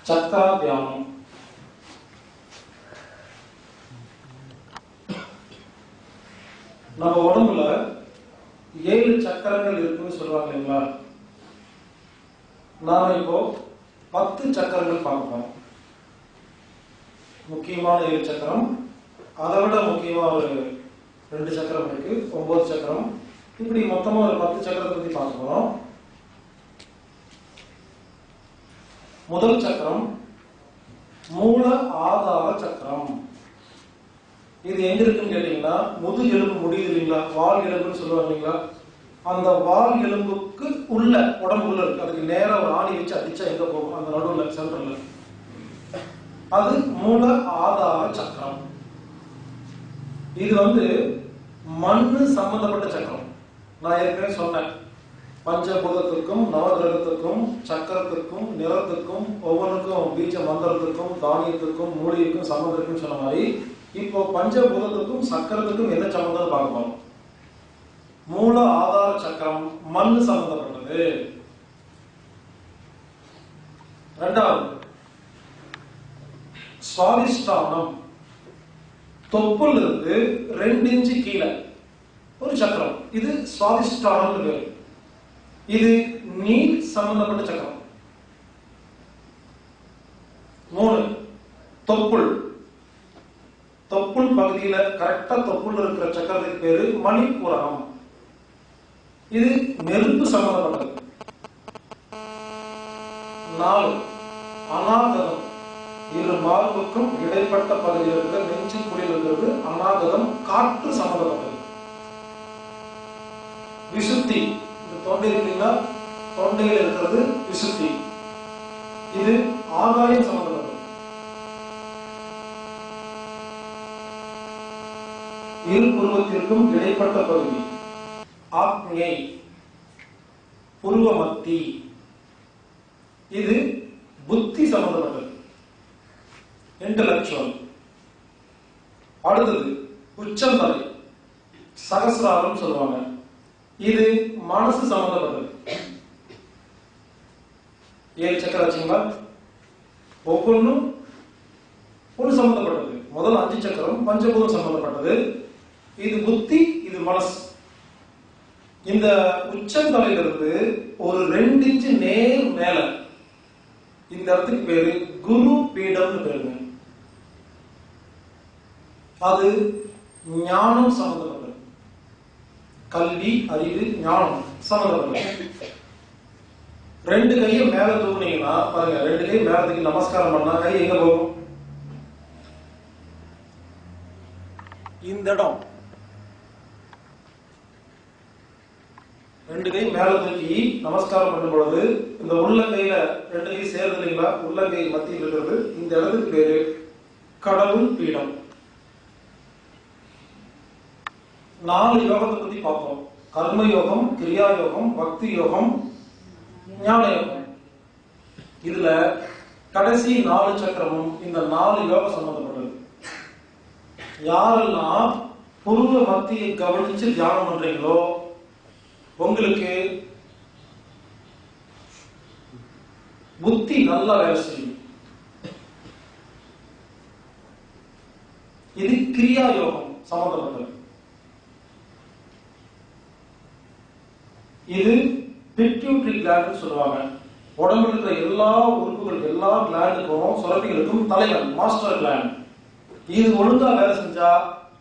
சக்கர தியானம். நம்ம உடம்புல 7 சக்கரங்கள் இருக்குன்னு சொல்றாங்க இல்லைங்களா? நாம இப்போ 10 சக்கரங்கள் பார்ப்போம். முக்கியமான 7 சக்கரம், அதை விட முக்கியமா ஒரு 2 சக்கரம் இருக்கு, 9 சக்கரம். இப்படி மொத்தமா ஒரு 10 சக்கரத்தை பத்தி பார்க்க போறோம். முதல் சக்கரம் மூல ஆதார சக்கரம். இது எங்க இருக்குன்னு கேட்டீங்கன்னா, முதுகெலும்பு முடியுது இல்லைங்களா, வால் எலும்புன்னு சொல்லுவாங்க இல்லைங்களா, அந்த வால் எலும்புக்கு உள்ள உடம்புள்ள இருக்கு. அதுக்கு நேரா ஒரு ஆணி வச்சு அடிச்சா எங்க போகும்? அந்த நடுவுல சென்டர்ல. அது மூல ஆதார சக்கரம். இது மண்ணு சம்பந்தப்பட்ட சக்கரம். நான் ஏற்கனவே சொன்னேன், பஞ்சபூதத்துக்கும் நவகிரகத்துக்கும் சக்கரத்துக்கும் நிறத்துக்கும் ஒவ்வொன்றுக்கும் பீஜ மந்திரத்துக்கும் தானியத்துக்கும் மூலிகைக்கும் சம்பந்தம் இருக்குன்னு சொன்ன மாதிரி, இப்போ பஞ்சபூதத்துக்கும் சக்கரத்துக்கும் என்ன சம்பந்தம் பார்க்க போறோம். மூல ஆதார சக்கரம் மண்ணு சம்பந்தப்பட்டது. இரண்டாவது சுவாதிஷ்டானம். தொப்புல இருந்து 2 இன்ச்சு கீழே ஒரு சக்கரம், இது சுவாதிஷ்டானம் பேரு. இது நீர் சம்பந்தப்பட்ட சக்கரம். 3 தொப்புள். தொப்புள் பகுதியில கரெக்டா தொப்புள் இருக்கிற சக்கரத்துக்கு பேரு மணிப்புரம். இது நெருப்பு சம்பந்தப்பட்டது. 4 அநாகதம். இரு மார்புக்கும் இடைப்பட்ட பகுதியில் இருக்கிற நெஞ்சு குழியில் இருக்கிறது அநாகதம், காற்று சம்பந்தப்பட்டது. விசுத்தி. தொண்டை இருக்கீங்களா, தொண்டையில் இருக்கிறது விசுத்தி. இது ஆகாயம் சம்பந்தப்பட்டது. இரு புருவத்திற்கும் இடைப்பட்ட பகுதி ஆக்ஞை, புருவ மத்தி. இது புத்தி சம்பந்தப்பட்டது, இன்டலெக்சுவல். அடுத்தது உச்சந்தலை, சகசிராரம் சொல்லுவாங்க. இது மனசு சம்பந்தப்பட்டது. 7 சக்கரம் வச்சுங்களா, ஒவ்வொன்றும் ஒன்று சம்பந்தப்பட்டது. முதல் 5 சக்கரம் பஞ்சபூதம் சம்பந்தப்பட்டது. இது புத்தி, இது மனசு. இந்த உச்சந்தலையிலிருந்து ஒரு 2 இன்ச்சு நேர் மேல இந்த இடத்துக்கு பேரு குரு பீடம்னு பேருங்க. அது ஞானம் சம்பந்தப்பட்டது. கல்வி, அறிவு, ஞானம் சம்பந்தப்பட்டது. 2 கையை மேல தூக்குனீங்கன்னா பாருங்க, 2 கை மேல தூக்கி நமஸ்காரம் பண்ணா கை எங்க போகும்? இந்த இடம். 2 கை மேல தூக்கி நமஸ்காரம் பண்ணும் பொழுது இந்த உள்ளங்கையில 2 கை சேருது இல்லைங்களா, உள்ளங்கை மத்தியில் இருக்கிறது. இந்த இடத்துக்கு பேரு கடவுள் பீடம். 4 யோகத்தை பத்தி பார்ப்போம். கர்ம யோகம், கிரியா யோகம், பக்தி யோகம், ஞான யோகம். இதுல கடைசி 4 சக்கரமும் இந்த 4 யோகம் சம்பந்தப்பட்டது. யாரெல்லாம் புருவ மத்தியை கவனிச்சு தியானம் பண்றீங்களோ உங்களுக்கு புத்தி நல்லா வேலை செய்யும். இது கிரியா யோகம் சம்பந்தப்பட்டது. இது பிட்யூட்டரி கிளாண்ட் சொல்லுவாங்க. உடம்புல இருக்கிற எல்லா உறுப்புகள், எல்லா கிளாண்டுக்கும், சுரப்பிகளுக்கும் தலைவன், மாஸ்டர் கிளாண்ட். இது ஒழுங்கா வேலை செஞ்சா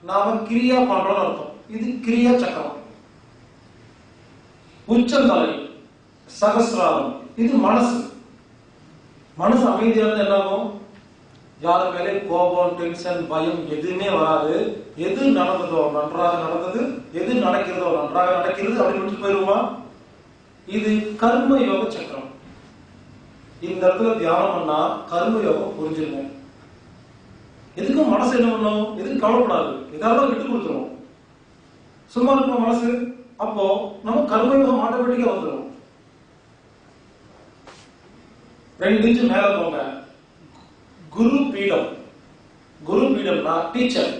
நாம கிரியா பண்றோம்னு அர்த்தம். இது கிரியா சக்கரம். உச்சந்தலை, சகசிராரம், இது மனசு. மனசு அமைதியா இருந்தா என்ன ஆகும்? யாரு மேலே கோபம், டென்ஷன், பயம் எதுவுமே வராது. எது நடந்ததோ நன்றாக நடந்தது, எது நடக்கிறதோ நன்றாக நடக்கிறது அப்படின்னு விட்டு போயிருமா? இது கர்ம யோக சக்கரம். இந்த இடத்துல தியானம் பண்ணா கர்ம யோகம் புரிஞ்சிருங்க. எதுக்கும் மனசு என்ன பண்ணும்? எதுக்கும் கவலைப்படாது, ஏதாவது விட்டு கொடுத்துரும். சும்மா இருக்கும் மனசு. அப்போ நம்ம கர்மயோகம் ஆட்டோமேட்டிக்கா வந்துடும். 2 இன்ச்சு மேல போங்க. குரு பீடம். குரு பீடம்னா டீச்சர்.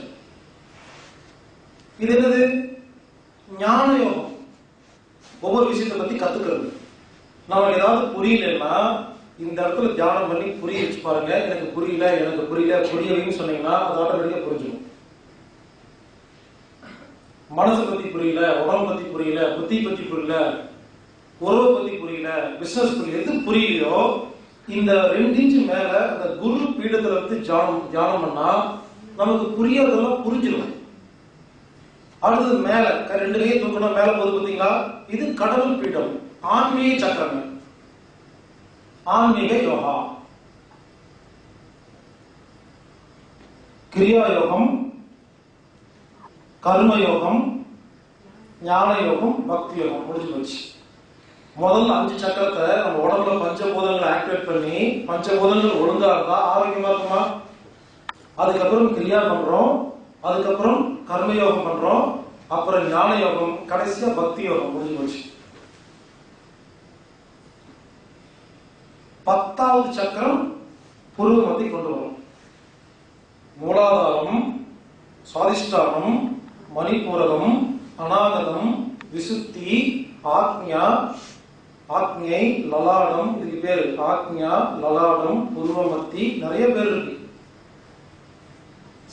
இது என்னது? ஞான யோகம். ஒவ்வொரு விஷயத்தை பத்தி கத்துக்கிறது. நமக்கு ஏதாவது புரியலன்னா இந்த இடத்துல தியானம் பண்ணி புரிய வச்சு பாருங்க. எனக்கு புரியல, எனக்கு புரியல, புரியலன்னு சொன்னீங்கன்னா அது ஆட்டோமேட்டிக்கா புரிஞ்சிடும். மனசை பத்தி புரியல, உடம்பு பத்தி புரியல, புத்தி பத்தி புரியல, உறவை பத்தி புரியல, பிசினஸ் புரியல, எது புரியலையோ இந்த 2 இன்ச்சு மேல அந்த குரு பீடத்துல வந்து தியானம் பண்ணா நமக்கு புரியறதெல்லாம் புரிஞ்சிடும். அடுத்தது மேல 2 கையை தூக்கணும், மேல போது பாத்தீங்களா? இது கடவுள் பீடம், ஆன்மீக சக்கரம், ஆன்மீக யோகா. கிரியா யோகம், கர்ம யோகம், ஞான யோகம், பக்தி யோகம் முடிஞ்சு போச்சு. முதல்ல 5 சக்கரத்தை நம்ம உடம்புல பஞ்சபூதங்களை ஆக்டிவேட் பண்ணி, பஞ்சபூதங்கள் ஒழுங்கா இருந்தா ஆரோக்கியமா இருக்குமா? அதுக்கப்புறம் கிரியா பண்றோம், அதுக்கப்புறம் கர்மயோகம் பண்றோம், அப்புறம் ஞான யோகம், கடைசியா பக்தி யோகம் முடிஞ்சு போச்சு. 10வது சக்கரம் புருவ மத்தி கொண்டு வரும். மூலாதாரம், சுவாதிஷ்டானம், மணிபூரகம், அநாகதம், விசுத்தி, ஆக்ஞா, ஆக்ஞை, லலாடம். இதுக்கு பேரு ஆக்ஞா, லலாடம், புருவமத்தி, நிறைய பேர் இருக்கு.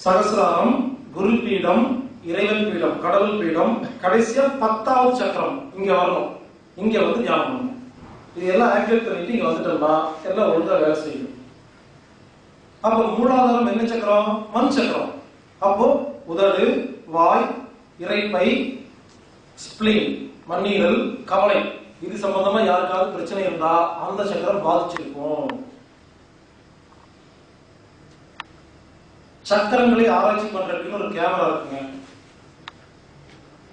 சகசிராரம், குரு பீடம், இறைவன் பீடம், கடவுள் பீடம், கடைசியா 10வது சக்கரம் இங்க வரணும். இங்க வந்து தியானம் பண்ணணும். இது எல்லாம் ஆக்டிவேட் பண்ணிட்டு இங்க வந்துட்டோம்னா எல்லாம் ஒழுங்கா வேலை செய்யும். அப்ப மூலாதாரம் என்ன சக்கரம்? மண் சக்கரம். அப்போ உதடு, வாய், இரைப்பை, ஸ்பிளீன், மண்ணீரல், கவலை, இது சம்பந்தமா யாருக்காவது பிரச்சனை இருந்தா அந்த சக்கரம் பாதிச்சிருக்கும். சக்கரங்களை ஆராய்ச்சி பண்றதுக்கு ஒரு கேமரா இருக்குங்க.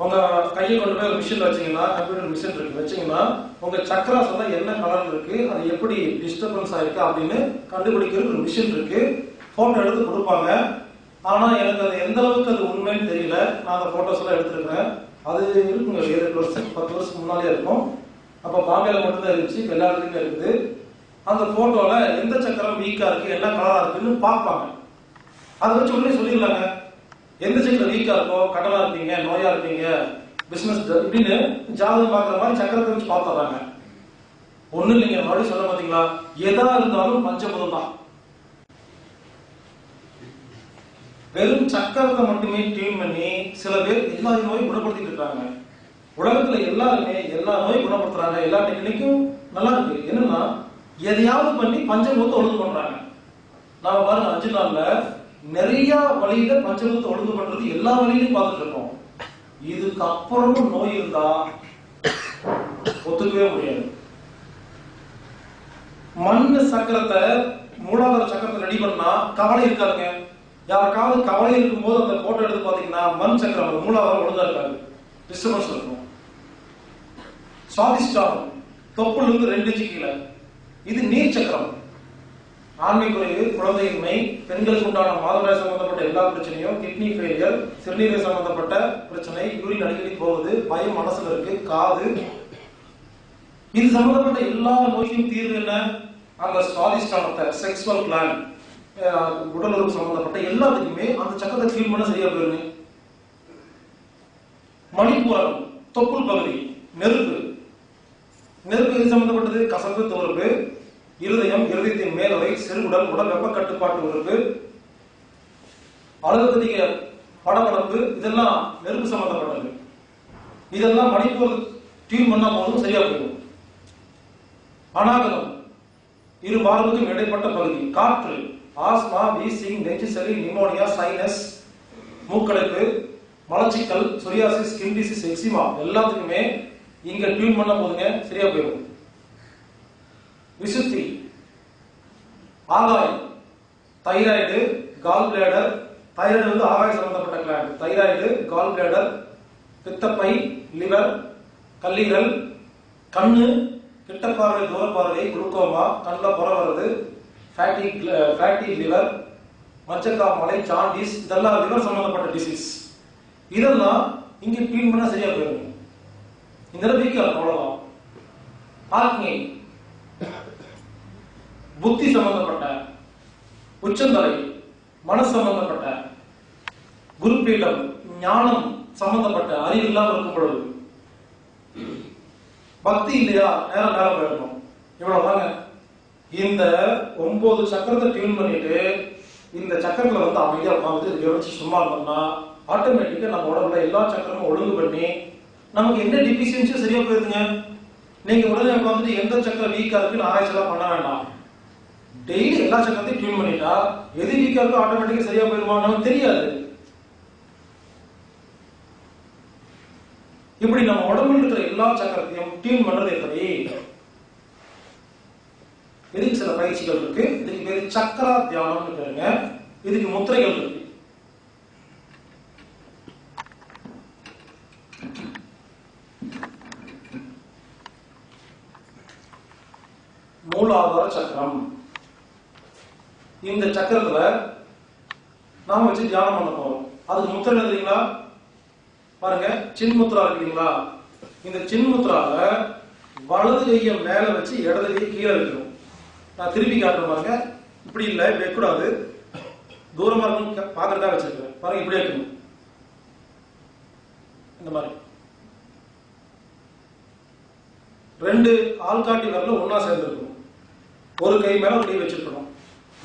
உங்க கையை கொண்டு போய் ஒரு மிஷின் வச்சீங்கன்னா, கம்ப்யூட்டர் மிஷின் இருக்கு, வச்சீங்கன்னா உங்க சக்கரா சொன்னா என்ன கலர் இருக்கு, அது எப்படி டிஸ்டர்பன்ஸ் ஆயிருக்கு அப்படின்னு கண்டுபிடிக்கிறது ஒரு மிஷின் இருக்கு. போட்டோ எடுத்து கொடுப்பாங்க. ஆனா எனக்கு அது எந்த அளவுக்கு அது உண்மைன்னு தெரியல. நான் அந்த போட்டோஸ் எல்லாம் எடுத்துருக்கேன். அது இருக்குங்க, 7 வருஷம் 10 வருஷத்துக்கு முன்னாலே இருக்கும். அப்ப பாம்பேல மட்டும்தான் இருந்துச்சு, எல்லா இடத்துலயுமே இருக்குது. அந்த போட்டோல எந்த சக்கரம் வீக்கா இருக்கு, என்ன கலரா இருக்குன்னு பார்ப்பாங்க. அதை வச்சு உடனே சொல்லிடலாங்க. எந்த சக்கரம் வீக்கா இருக்கோ, கடனா இருப்பீங்க, நோயா இருப்பீங்க, பிசினஸ் இப்படின்னு ஜாதகம் பார்க்குற மாதிரி சக்கரத்தை வச்சு பார்த்துறாங்க. ஒண்ணு இல்லைங்க, மறுபடியும் சொல்ல பாத்தீங்களா, எதா இருந்தாலும் பஞ்சபூதம் தான். வெறும் சக்கரத்தை மட்டுமே டியூன் பண்ணி சில பேர் எல்லா நோயும் குணப்படுத்திட்டு இருக்காங்க. உலகத்துல எல்லாருமே எல்லா நோயும் குணப்படுத்துறாங்க. எல்லா டெக்னிக்கும் நல்லா இருக்கு. என்னன்னா எதையாவது பண்ணி பஞ்சபூதத்தை ஒழுங்கு பண்றாங்க. நாம பாருங்க 5 நாள்ல நிறைய வழியில பஞ்சபூதத்தை ஒழுங்கு பண்றது எல்லா வழியிலும் பார்த்துட்டு இருக்கோம். இதுக்கு அப்புறமும் நோய் இருந்தா ஒத்துக்கவே முடியாது. மண் சக்கரத்தை, மூலாதார சக்கரத்தை ரெடி பண்ணா கவலை இருக்காதுங்க. யாருக்காவது கவலை இருக்கும்போது அந்த போட்டோ எடுத்து பாத்தீங்கன்னா மண் சக்கரம், மூலாதாரம் ஒழுங்கா இருக்காது, டிஸ்டர்பன்ஸ் இருக்கும். சுவாதிஷ்டானம், தொப்புல இருந்து 2 இன்ச்சு கீழே, இது நீர் சக்கரம். ஆண்மை குறைவு, குழந்தையின்மை, பெண்களுக்கு உண்டான மாதவிடாய் சம்பந்தப்பட்ட எல்லா பிரச்சனையும், கிட்னி ஃபெயிலியர், சிறுநீரக சம்பந்தப்பட்ட பிரச்சனை, யூரின் அடிக்கடி போகுது, பயம் மனசுல இருக்கு, காது, இது சம்பந்தப்பட்ட எல்லா நோய்க்கும் தீர்வு என்ன? அந்த சுவாதிஷ்டானத்தை, செக்ஸுவல் கிளாண்ட், உடல் உறுப்பு சம்பந்தப்பட்ட எல்லாத்துக்குமே அந்த சக்கரத்தை கிளீன் பண்ண சரியா போயிருங்க. மணிப்பூரம், தொப்புள் பகுதி, நெருப்பு, நெருப்பு இது சம்பந்தப்பட்டது, கசப்பு உறுப்பு, இருதயம், இருதயத்தின் மேலுறை, சிறுகுடல், உடல் வெப்ப கட்டுப்பாட்டு உறுப்பு, அழுத்ததிக படபடப்பு, இதெல்லாம் நெருப்பு சம்பந்தப்பட்டது. இதெல்லாம் மணிப்பூர் டியூன் பண்ணா போதும் சரியா போயிடும். அநாகதம் இரு மார்புக்கும் இடைப்பட்ட பகுதி. காற்று ஆஸ்மா, வீசிங், நெஞ்சு சளி, நிமோனியா, சைனஸ், மூக்கடைப்பு, மலச்சிக்கல், சொரியாசிஸ், ஸ்கின் டிசீஸ், எக்ஸிமா எல்லாத்துக்குமே இங்க டியூன் பண்ண போதுங்க சரியா போயிடும். விசுத்தி ஆகாயம் தைராய்டு, கால் பிளேடர். தைராய்டு வந்து ஆகாய சம்பந்தப்பட்ட கிளாண்ட். தைராய்டு, கால் பிளேடர், பித்தப்பை, லிவர், கல்லீரல், கண்ணு, கிட்ட பார்வை, தூர பார்வை, குளுக்கோமா, கண்ணில் புற வருது, ஃபேட்டி லிவர், மஞ்சக்காமலை, ஜாண்டிஸ், இதெல்லாம் லிவர் சம்பந்தப்பட்ட டிசீஸ். இதெல்லாம் இங்க ட்ரீட் பண்ணா சரியா போயிடும். இந்த வீக்கர் அவ்வளவுதான். ஆக்னி புத்தி சம்பந்தப்பட்ட, உச்சந்தலை மனசு சம்பந்தப்பட்ட, குருப்பீடம் ஞானம் சம்பந்தப்பட்ட, அறிவு இல்லாமல் இருக்கும் பொழுது, பக்தி இல்லையா நேரம் நேரம் போயிடணும். இவ்வளவுதாங்க. இந்த 9 சக்கரத்தை டியூன் பண்ணிட்டு இந்த சக்கரத்துல வந்து அமைதியா உட்காந்து கவனிச்சு சும்மா இருந்தோம்னா ஆட்டோமேட்டிக்கா நம்ம உடம்புல எல்லா சக்கரமும் ஒழுங்கு பண்ணி நமக்கு என்ன டிஃபிஷியன்சியும் சரியா போயிருதுங்க. நீங்க உடனே உட்காந்துட்டு எந்த சக்கரம் வீக்கா இருக்குன்னு ஆராய்ச்சியெல்லாம் பண்ண வேண்டாம். டெய்லி எல்லா சக்கரத்தையும் டியூன் பண்ணிட்டா எது வீக்கா இருக்கோ ஆட்டோமேட்டிக்கா சரியா போயிருமா நமக்கு தெரியாது. இப்படி நம்ம உடம்புல இருக்கிற எல்லா சக்கரத்தையும் டியூன் பண்றது எப்படி? இதுக்கு சில பயிற்சிகள் இருக்கு. இதுக்கு பேரு சக்கரா தியானம்னு பேருங்க. இதுக்கு முத்திரைகள் இருக்கு. மூலாதார சக்கரம். இந்த சக்கரத்துல நாம வச்சு தியானம் பண்ண போறோம். அதுக்கு முத்திரை எழுதுறீங்களா பாருங்க. சின்முத்ரா இருக்கீங்களா? இந்த சின்முத்ரால வலது கையை மேல வச்சு இடது கையை கீழே வைக்கணும். நான் திருப்பி காட்டுறேன் பாருங்க. இப்படி இல்லை, இப்படி வைக்கூடாது. தூரமா இருக்கும் பாக்குறதா வச்சிருக்கேன் பாருங்க. இப்படி வைக்கணும். இந்த மாதிரி 2 ஆள்காட்டி விரல ஒன்னா சேர்ந்துருக்கணும். ஒரு கை மேல ஒரு கை வச்சிருக்கணும்.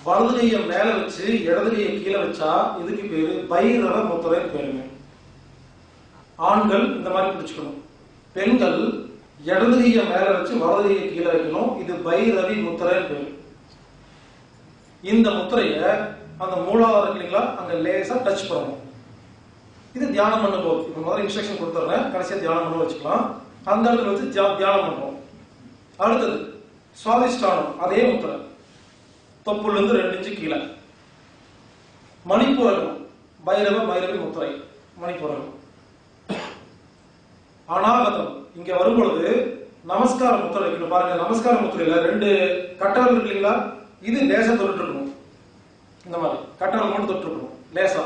வலது கையை மேல வச்சு இடது கையை கீழே வச்சா இதுக்கு பேரு பைரவ முத்திரைன்னு பேருங்க. ஆண்கள் இந்த மாதிரி பிடிச்சுக்கணும். பெண்கள் இடது கையை மேல வச்சு வலது கையை கீழே வைக்கணும். இது பைரவி முத்திரைன்னு பேரு. இந்த முத்திரைய அந்த மூலாதாரம் இல்லைங்களா அங்க லேசா டச் பண்ணணும். இது தியானம் பண்ண போது இப்ப முதல்ல இன்ஸ்ட்ரக்ஷன் கொடுத்துறேன். கடைசியா தியானம் பண்ண வச்சுக்கலாம். அந்த இடத்துல வச்சு தியானம் பண்றோம். அடுத்தது சுவாதிஷ்டானம். அதே முத்திரை தொப்புல இருந்து 2 இன்ச்சு கீழே. மணிப்பூரகம் பைரவி முத்திரை மணிப்பூரகம். அநாகதம் இங்க வரும் பொழுது நமஸ்கார முத்திரை வைக்கணும். பாருங்க, நமஸ்கார முத்திரையில 2 கட்டவர்கள் இருக்கு இல்லைங்களா? இது லேசா தொட்டு இருக்கணும். இந்த மாதிரி கட்டவர்கள் மட்டும் தொட்டு இருக்கணும் லேசா.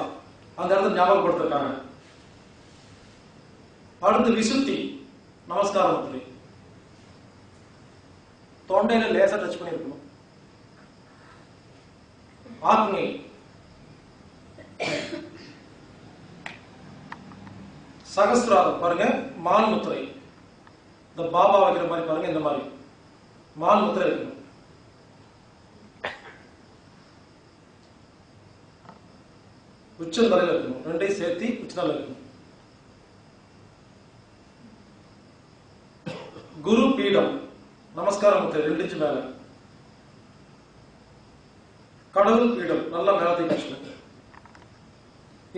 அந்த இடத்துல ஞாபகப்படுத்திருக்காங்க. அடுத்து விசுத்தி நமஸ்கார முத்திரை. தொண்டையில லேசா டச் பண்ணி இருக்கணும். ஆக்னி சகஸ்திராரம் பாருங்க. மான் முத்திரை. இந்த பாபா வைக்கிற மாதிரி பாருங்க. இந்த மாதிரி மான் முத்திரை இருக்கணும். உச்சந்தலையில் இருக்கணும். 2ஐயும் சேர்த்து உச்சந்தலை இருக்கணும். குரு பீடம் நமஸ்கார முத்திரை 2 இன்ச்சு மேல. கடவுள் பீடம் நல்லா மேலத்தை வச்சுக்கணும்.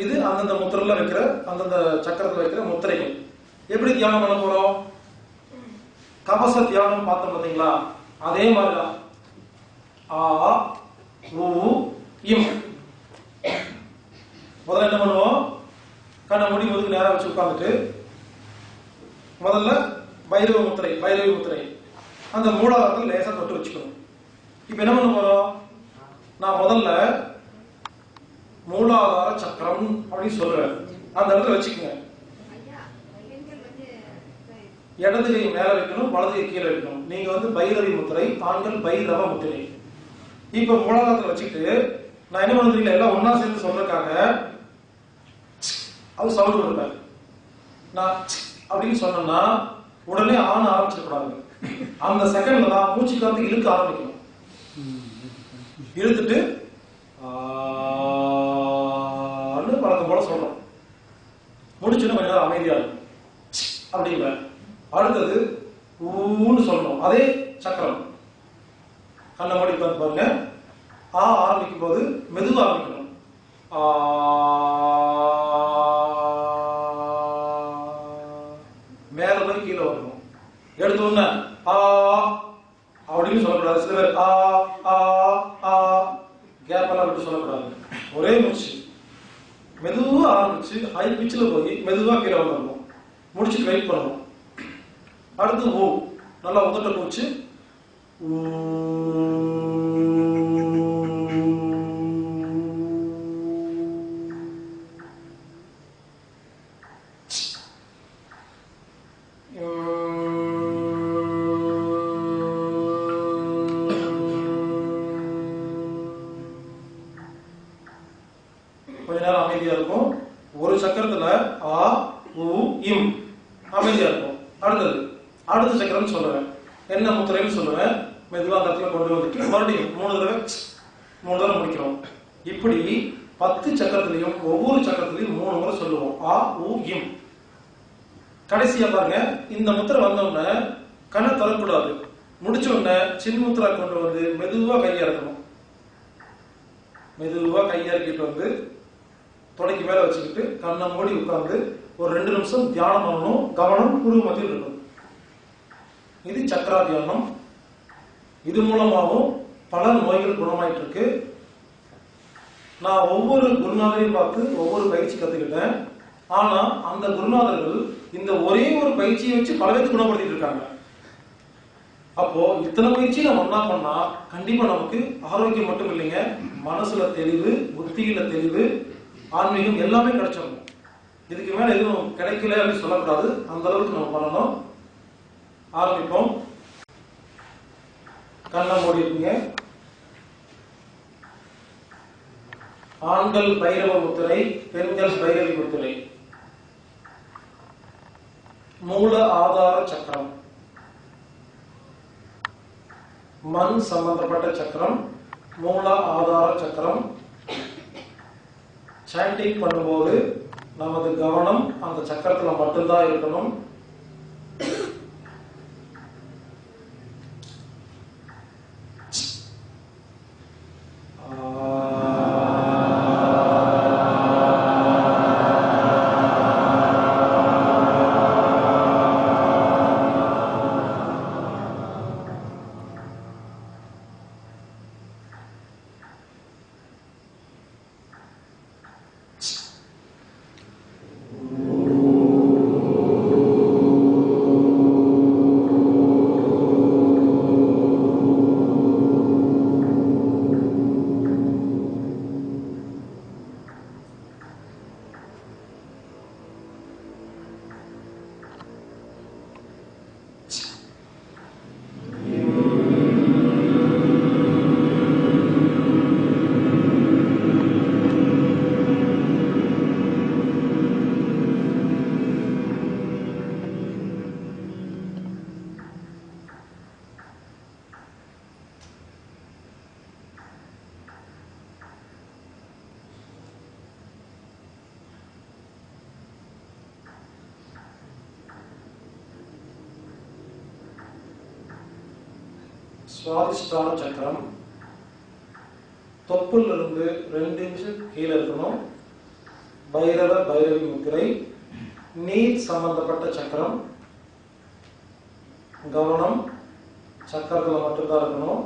இது அந்தந்த முத்திரையில வைக்கிற அந்தந்த சக்கரத்துல வைக்கிற முத்திரைகள். எப்படி தியானம் பண்ண போறோம்? கவச தியானம் பார்த்தோம் பாத்தீங்களா? அதே மாதிரிதான். ஆ ஊ இம். முதல்ல என்ன பண்ணுவோம்? கண்ணை மூடி முதுகு நேரம் வச்சு உட்கார்ந்துட்டு முதல்ல பைரவி முத்திரை அந்த மூலாதாரத்தில் லேசா தொட்டு வச்சுக்கணும். இப்ப என்ன பண்ண போறோம்? நான் முதல்ல மூலாதார சக்கரம் அப்படின்னு சொல்றேன். அந்த இடத்துல வச்சுக்கோங்க. இடது கை மேல வைக்கணும், வலது கை கீழே வைக்கணும். நீங்க வந்து பைரவி முத்திரை, ஆண்கள் பைரவ முத்திரை. இப்ப மூலாதாரத்துல வச்சுட்டு நான் என்ன பண்ணுறீங்களா எல்லாம் ஒன்னா சேர்ந்து சொல்றதுக்காக அது சவுண்ட் கொடுப்பேன். நான் அப்படின்னு சொன்னா உடனே ஆன ஆரம்பிச்சிடக்கூடாது. அந்த செகண்ட்ல தான் மூச்சு காத்து இழுக்க ஆரம்பிக்கணும். இழுத்துட்டு பழக்கம் போல சொல்றோம். முடிச்சுன்னா கொஞ்ச நேரம் அமைதியா இருக்கும் அப்படிங்கிற. அடுத்தது ஊன்னு சொல்லணும். அதே சக்கரம் கண்ணை மூடி உட்கார்ந்து பாருங்க. ஆ ஆரம்பிக்கும் போது மெதுவா ஆரம்பிக்கணும். மேல போய் கீழே வரணும். எடுத்த உடனே ஆ அப்படின்னு சொல்லக்கூடாது. சில பேர் ஆ ஆ ஆ கேப் எல்லாம் விட்டு சொல்லக்கூடாது. ஒரே மூச்சு மெதுவா ஆரம்பிச்சு ஹை பிச்சில் போய் மெதுவா கீழே வந்துடணும். முடிச்சுட்டு வெயிட் பண்ணணும். அடுத்து ஓ நல்லா உதட்ட மூச்சு. கொஞ்ச நேரம் அமைதியா இருக்கும். ஒரு சக்கரத்துல ஆ உ இம் அமைதியா இருக்கும். அடுத்த சக்கரம் சொல்லுவேன். என்ன முத்திரைன்னு சொல்லுவேன். மெதுவா அந்த இடத்துல கொண்டு வந்துட்டு மறுபடியும் 3 தடவை முடிக்கிறோம். இப்படி 10 சக்கரத்திலையும் ஒவ்வொரு சக்கரத்திலையும் 3 முறை சொல்லுவோம். ஆ உ இம். கடைசியா பாருங்க, இந்த முத்திரை வந்தோடனே கண்ணை திறக்கூடாது. முடிச்ச உடனே சின்ன முத்திரா கொண்டு வந்து மெதுவா கையிறக்கணும். மெதுவா கையிறக்கிட்டு வந்து தொடைக்கு மேல வச்சுக்கிட்டு கண்ணை மூடி உட்கார்ந்து ஒரு 2 நிமிஷம் தியானம் பண்ணணும். கவனம் குரு மத்தியில் இருக்கணும். இது சக்கரா தியானம். இது மூலமாகவும் பல நோய்கள் குணமாயிட்டு இருக்கு. நான் ஒவ்வொரு குருநாதரையும் பார்த்து ஒவ்வொரு பயிற்சி கத்துக்கிட்டேன். ஆனா அந்த குருநாதர்கள் இந்த ஒரே ஒரு பயிற்சியை வச்சு பல பேருக்கு குணப்படுத்திட்டு இருக்காங்க. அப்போ இத்தனை பயிற்சி நம்ம ஒன்னா பண்ணா கண்டிப்பா நமக்கு ஆரோக்கியம் மட்டும் இல்லைங்க, மனசுல தெளிவு, புத்தியில தெளிவு, ஆன்மீகம் எல்லாமே கிடைச்சிடணும். இதுக்கு மேல எதுவும் கிடைக்கல அப்படின்னு சொல்லக்கூடாது. அந்த அளவுக்கு நம்ம பண்ணணும். ஆரம்பிப்போம். கண்ணை மூடிடுங்க. ஆண்கள் பைரவ முத்திரை, பெண்கள் பைரவி முத்திரை. மூல ஆதார சக்கரம், மண் சம்பந்தப்பட்ட சக்கரம், மூல ஆதார சக்கரம். சாண்டிங் பண்ணும்போது நமது கவனம் அந்த சக்கரத்துல மட்டும்தான் இருக்கணும். சுவாதிஷ்டான சக்கரம் தொப்புள் இருந்து 2 இன்ச்சு கீழே இருக்கணும். பைரவ பைரவி முத்திரை, நீர் சம்பந்தப்பட்ட சக்கரம். கவனம் சக்கரத்துல மட்டும்தான் இருக்கணும்.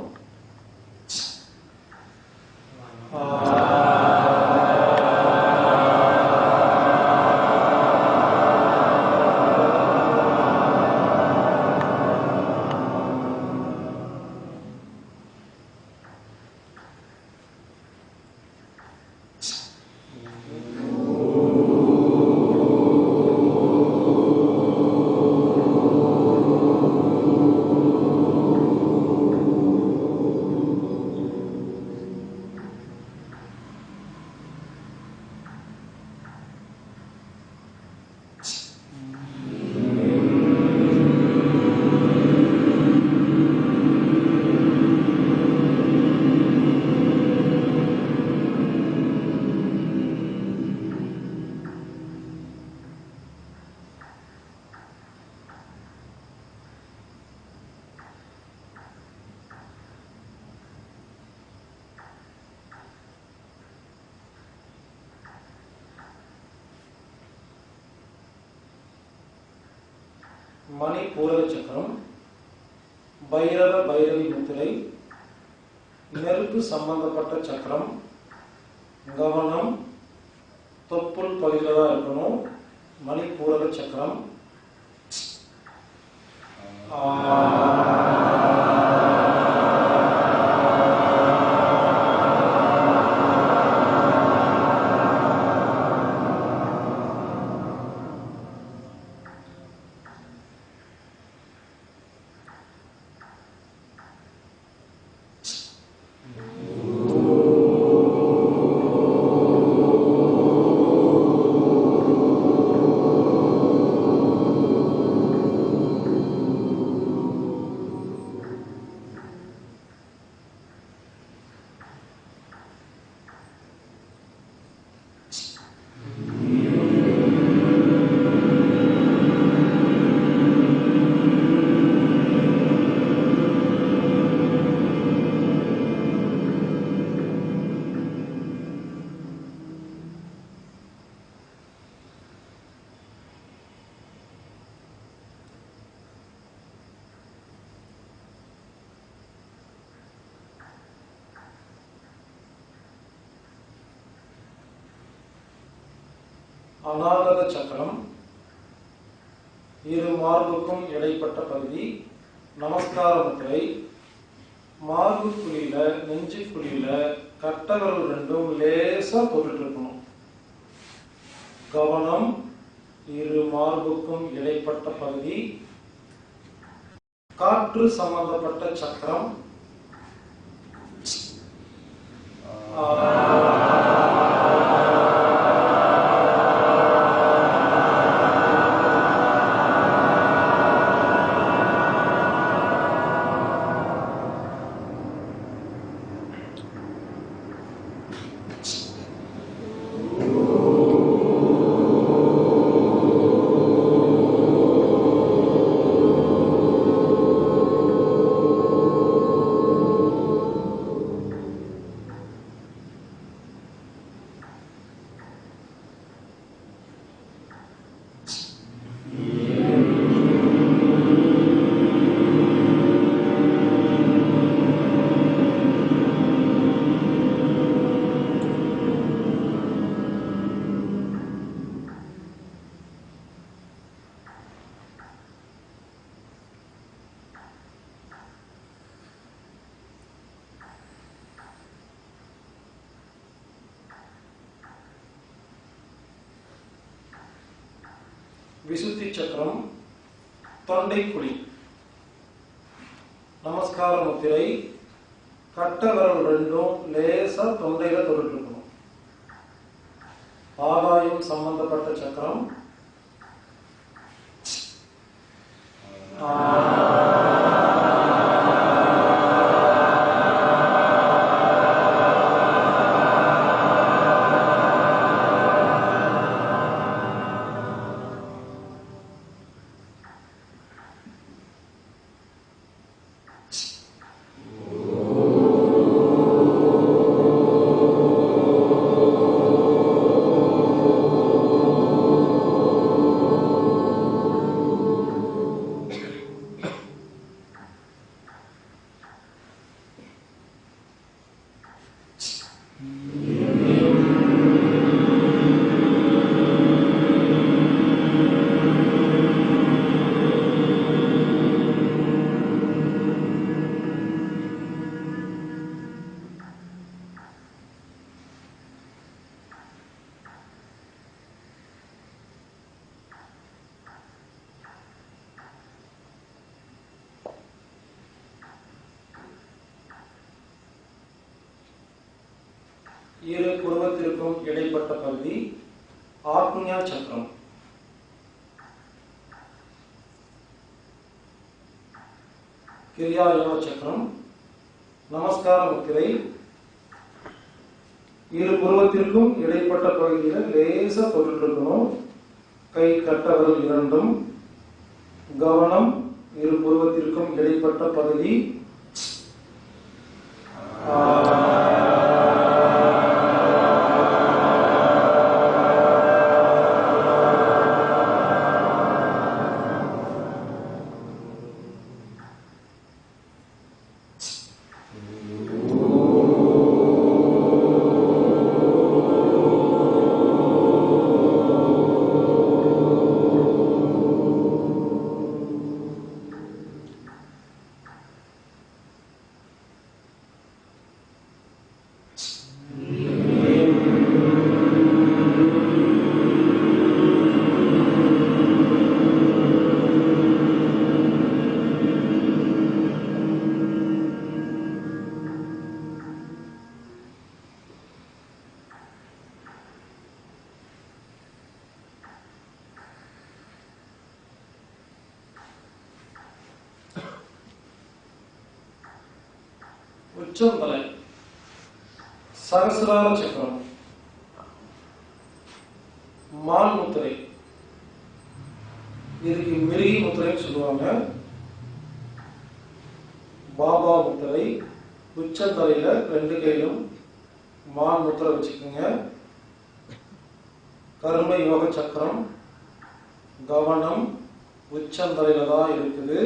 மணிப்பூரக சக்கரம், பைரவ பைரவி முத்திரை, நெருப்பு சம்பந்தப்பட்ட சக்கரம். கவனம் தொப்புள் பகுதியில் தான் இருக்கணும். மணிப்பூரக சக்கரம். அநாகத சக்கரம், இரு மார்புக்கும் இடைப்பட்ட பகுதி. நமஸ்கார முத்திரை. மார்பு குழியில, நெஞ்சு குழியில கட்டவர்கள் ரெண்டும் லேசா போட்டுட்டு இருக்கணும். கவனம் இரு மார்புக்கும் இடைப்பட்ட பகுதி. காற்று சம்பந்தப்பட்ட சக்கரம். விசுத்தி சக்கரம், தொண்டைக்குழி. நமஸ்கார முத்திரை. கட்ட விரல் ரெண்டும் லேசா தொண்டையில தொட்டு இருக்கணும். ஆகாயம் சம்பந்தப்பட்ட சக்கரம். இரு புருவத்திற்கும் இடைப்பட்ட பகுதி. ஆக்ஞா சக்கரம். கிரியா யோக சக்கரம். நமஸ்கார முத்திரை. இரு புருவத்திற்கும் இடைப்பட்ட பகுதியில லேசா தொட்டு இருக்கணும். கை கட்டவர்கள் இரண்டும். கவனம் இரு புருவத்திற்கும் இடைப்பட்ட பகுதி. உச்சந்தலை. சகசிரார சக்கரம், மான் முத்திரை, இதுக்கு மிருகி முத்திரைன்னு சொல்லுவாங்க. பாபா முத்திரை. உச்சந்தலையில 2 கையிலும் மான் முத்திரை வச்சுக்கோங்க. கர்ம யோக சக்கரம் கவனம் உச்சந்தலையில தான் இருக்குது.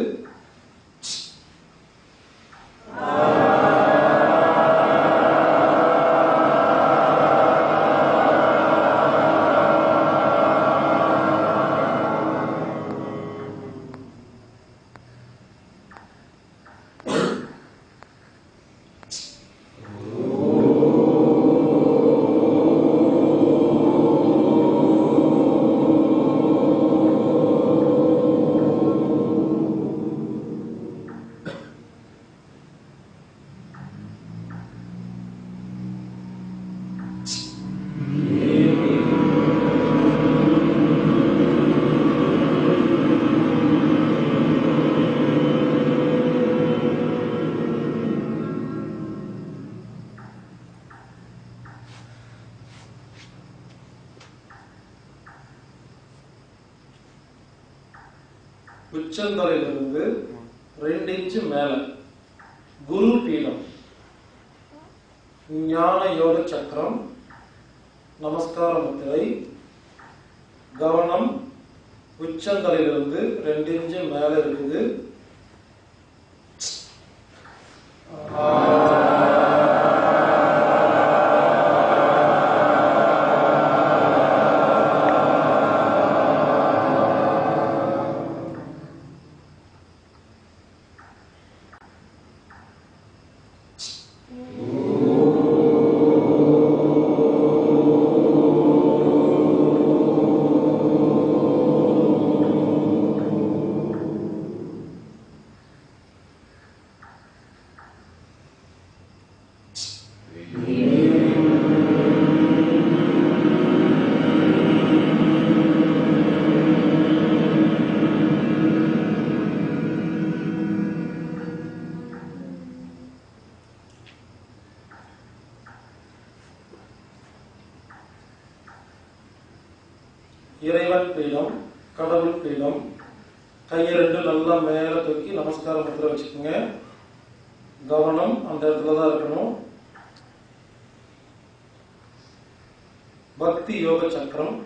உச்சந்தலையிலிருந்து 2 இன்ச்சு மேல குரு பீடம், ஞான யோக சக்கரம், நமஸ்கார முத்திரை. கவனம் உச்சந்தலையிலிருந்து 2 இன்ச்சு மேல இருக்குது. இறைவன் பீடம், கடவுள் பீடம். கையை 2 நல்லா மேல தூக்கி நமஸ்கார முத்திரை வச்சுக்கோங்க. கவனம் அந்த இடத்துல தான் இருக்கணும். பக்தி யோக சக்கரம்.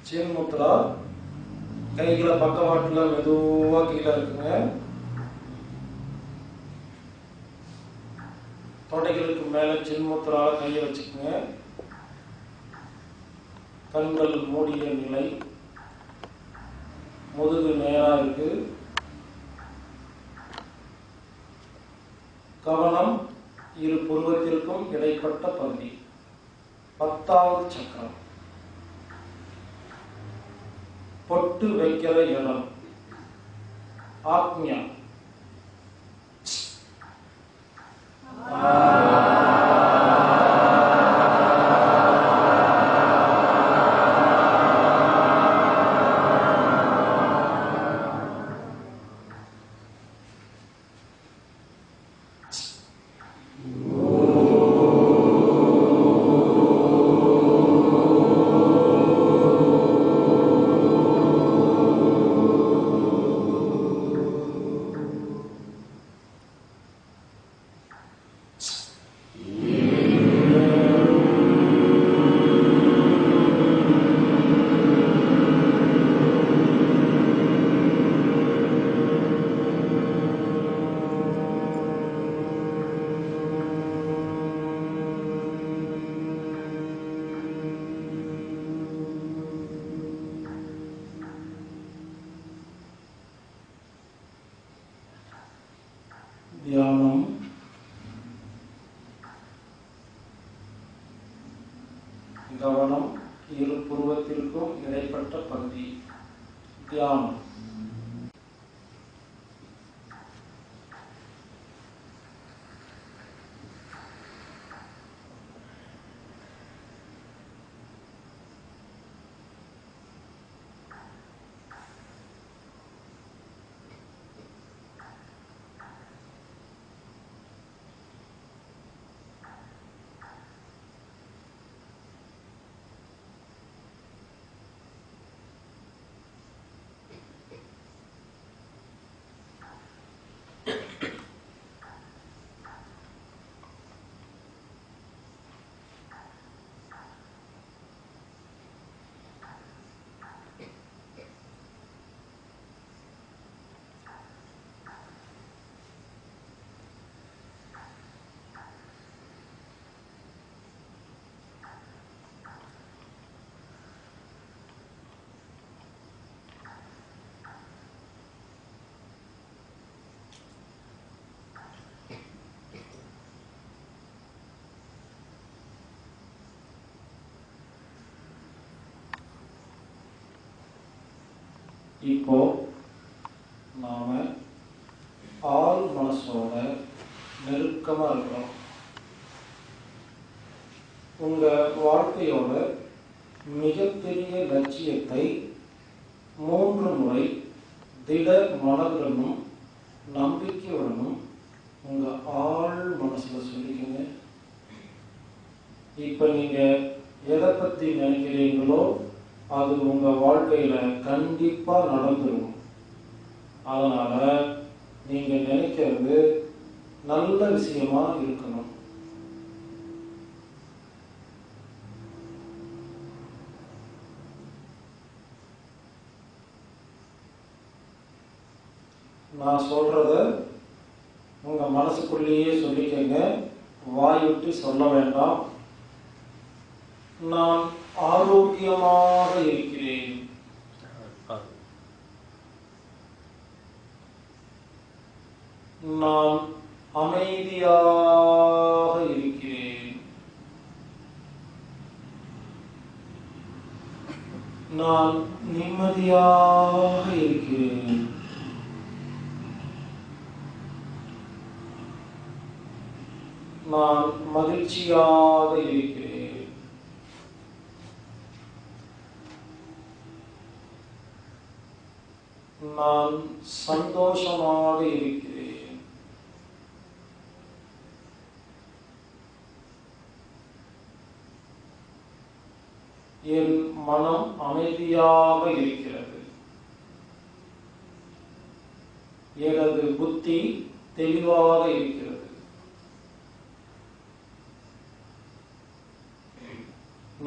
சின் முத்ரா. கைகளை பக்கவாட்டுல மெதுவா கீழே இருக்குங்க. தொடைகளுக்கு மேல சின் முத்ரால கையை வச்சுக்கோங்க. கண்கள் மூடிய நிலை. முதுகு நேரா இருக்கு. கவனம் இரு புருவத்திற்கும் இடைப்பட்ட பகுதி. 10வது சக்கரம். பொட்டு வைக்கிற இடம். ஆக்ஞா. இரு புருவத்திற்கும் இடைப்பட்ட பகுதி. தியானம். இப்போ நாம ஆள் மனசோட நெருக்கமா இருக்கிறோம். உங்க வாழ்க்கையோட மிகப்பெரிய லட்சியத்தை 3 முறை திட மனதுடனும் நம்பிக்கையுடனும் உங்க ஆள் மனசுல சொல்லிக்கங்க. இப்ப நீங்க எதை பத்தி நினைக்கிறீங்களோ அது உங்க வாழ்க்கையில கண்டிப்பா நடந்துடும். அதனால நீங்க நினைக்கிறது நல்ல விஷயமா இருக்கணும். நான் சொல்றத உங்க மனசுக்குள்ளேயே சொல்லிக்கங்க, வாய் விட்டு சொல்ல வேண்டாம். நான் ஆரோக்கியமாக இருக்கிறேன். நான் அமைதியாக இருக்கிறேன். நான் நிம்மதியாக இருக்கிறேன். நான் மகிழ்ச்சியாக இருக்கிறேன். நான் சந்தோஷமாக இருக்கிறேன். என் மனம் அமைதியாக இருக்கிறது. எனது புத்தி தெளிவாக இருக்கிறது.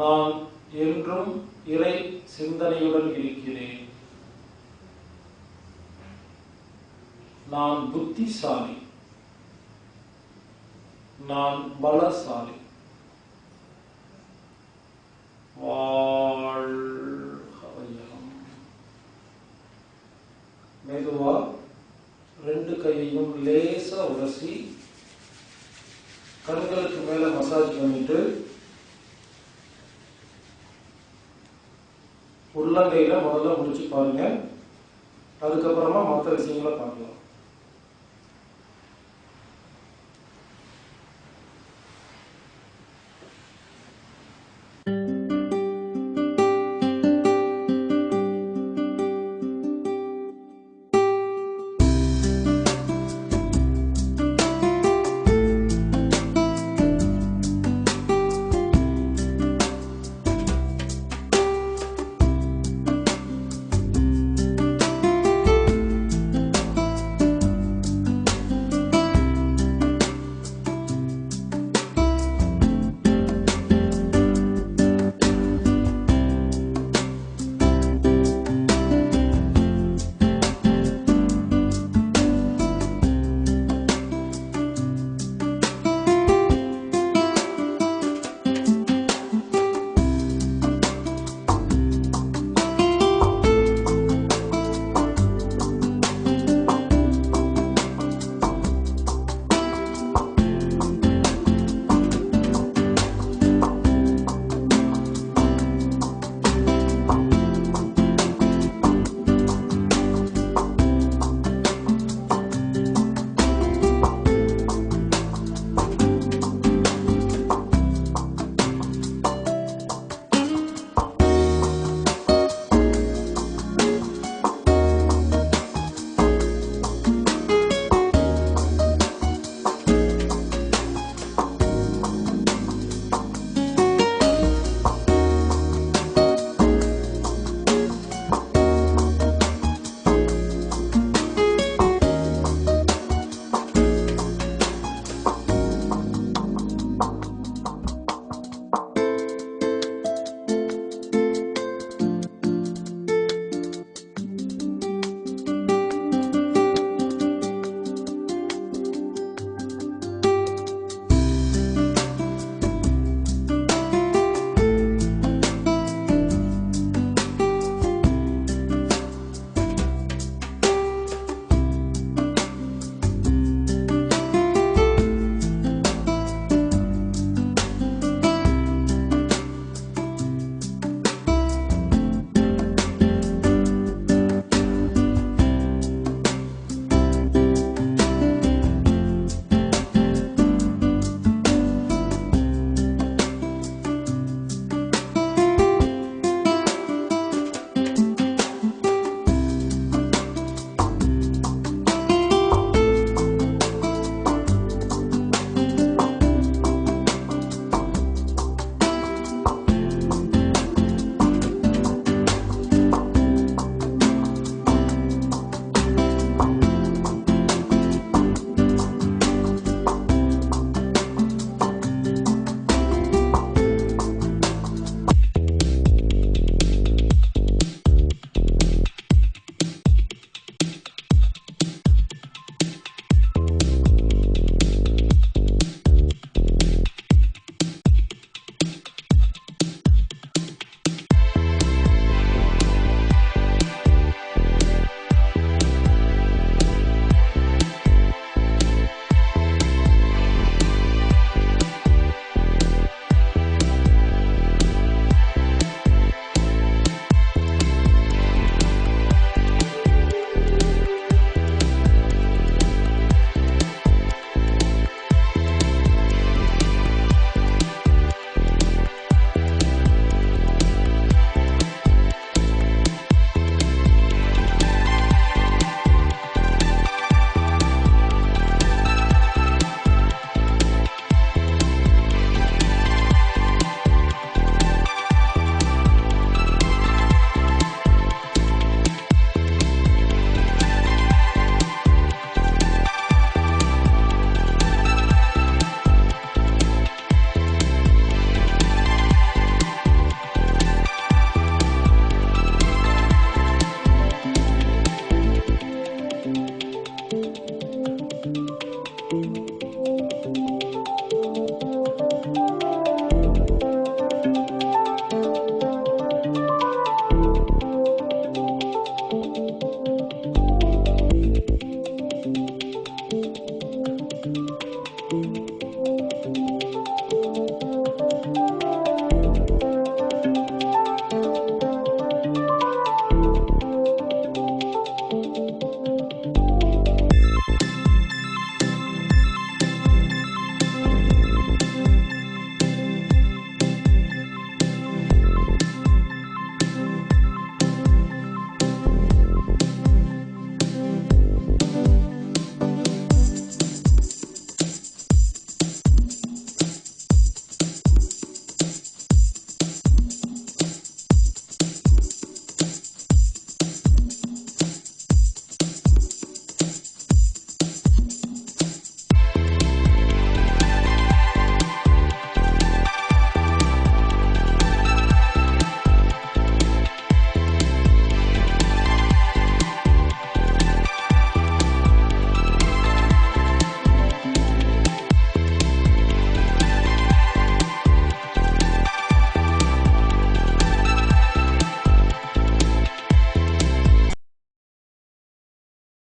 நான் என்றும் இறை சிந்தனையுடன் இருக்கிறேன். நான் புத்திசாலி. நான் பலசாலி. வாழ்க வையகம். மெதுவா 2 கையையும் லேசா உரசி கண்களுக்கு மேல மசாஜ் பண்ணிட்டு உள்ளங்கையில முதல்ல முடிச்சு பாருங்க. அதுக்கப்புறமா மற்ற விஷயங்களை பார்க்கலாம்.